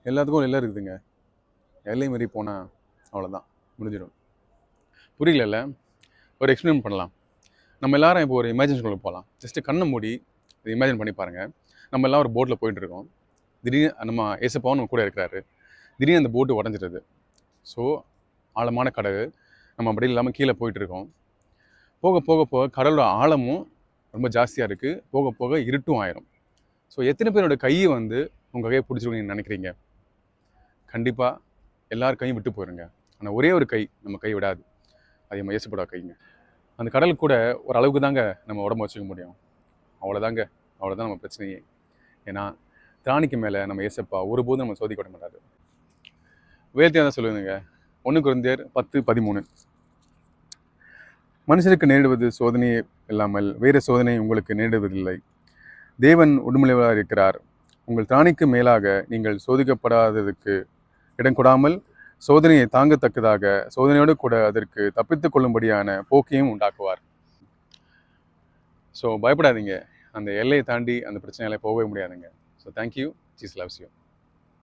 எல்லாத்துக்கும் எல்லை இருக்குதுங்க. எல்லை மீறி போனால் அவ்வளோதான், முடிஞ்சிடும். புரியல. ஒரு எக்ஸ்பிளைன் பண்ணலாம். நம்ம எல்லாரும் இப்போ ஒரு இமேஜினேஷனுக்குள்ள போகலாம். ஜஸ்ட்டு கண்ணை மூடி இமேஜின் பண்ணி பாருங்கள். நம்ம எல்லாம் ஒரு போட்டில் போயிட்டுருக்கோம். திடீர்னு நம்ம ஏசப்பாவும் நம்ம கூட இருக்கிறாரு. திடீர்னு அந்த போட்டு உடஞ்சிடுது. ஸோ ஆழமான கடல், நம்ம அப்படி இல்லாமல் கீழே போயிட்டுருக்கோம். போக போக போக கடலோட ஆழமும் ரொம்ப ஜாஸ்தியாக இருக்குது. போக போக இருட்டும் ஆயிரும். ஸோ எத்தனை பேரோட கையை வந்து உங்கள் கையை பிடிச்சிருக்கணும் நீங்கள் நினைக்கிறீங்க? கண்டிப்பாக எல்லார் கையும் விட்டு போயிருங்க. ஆனால் ஒரே ஒரு கை நம்ம கை விடாது. அது நம்ம ஏசப்பட கைங்க. அந்த கடல் கூட ஒரு அளவுக்கு தாங்க நம்ம உடம்பு வச்சுக்க முடியும். அவ்வளோதாங்க. அவ்வளோதான் நம்ம பிரச்சனையே. ஏன்னா திராணிக்கு மேலே நம்ம ஏசப்பா ஒருபோதும் நம்ம சோதிக்க விட மாட்டாரு. வேர்த்தியாக தான் சொல்லுவேங்க. 1 கொரிந்தியர் 10:13. மனுஷருக்கு நேரிடுவது சோதனை இல்லாமல் வேறு சோதனை உங்களுக்கு நேரிடுவதில்லை. தேவன் உண்மையாக இருக்கிறார். உங்கள் திராணிக்கு மேலாக நீங்கள் சோதிக்கப்படாததுக்கு இடம் கொடாமல் சோதனையை தாங்கத்தக்கதாக சோதனையோடு கூட அதற்கு தப்பித்து கொள்ளும்படியான போக்கையும் உண்டாக்குவார். ஸோ பயப்படாதீங்க. அந்த எல்லையை தாண்டி அந்த பிரச்சனையால் போகவே முடியாதுங்க. So thank you. Jesus loves you.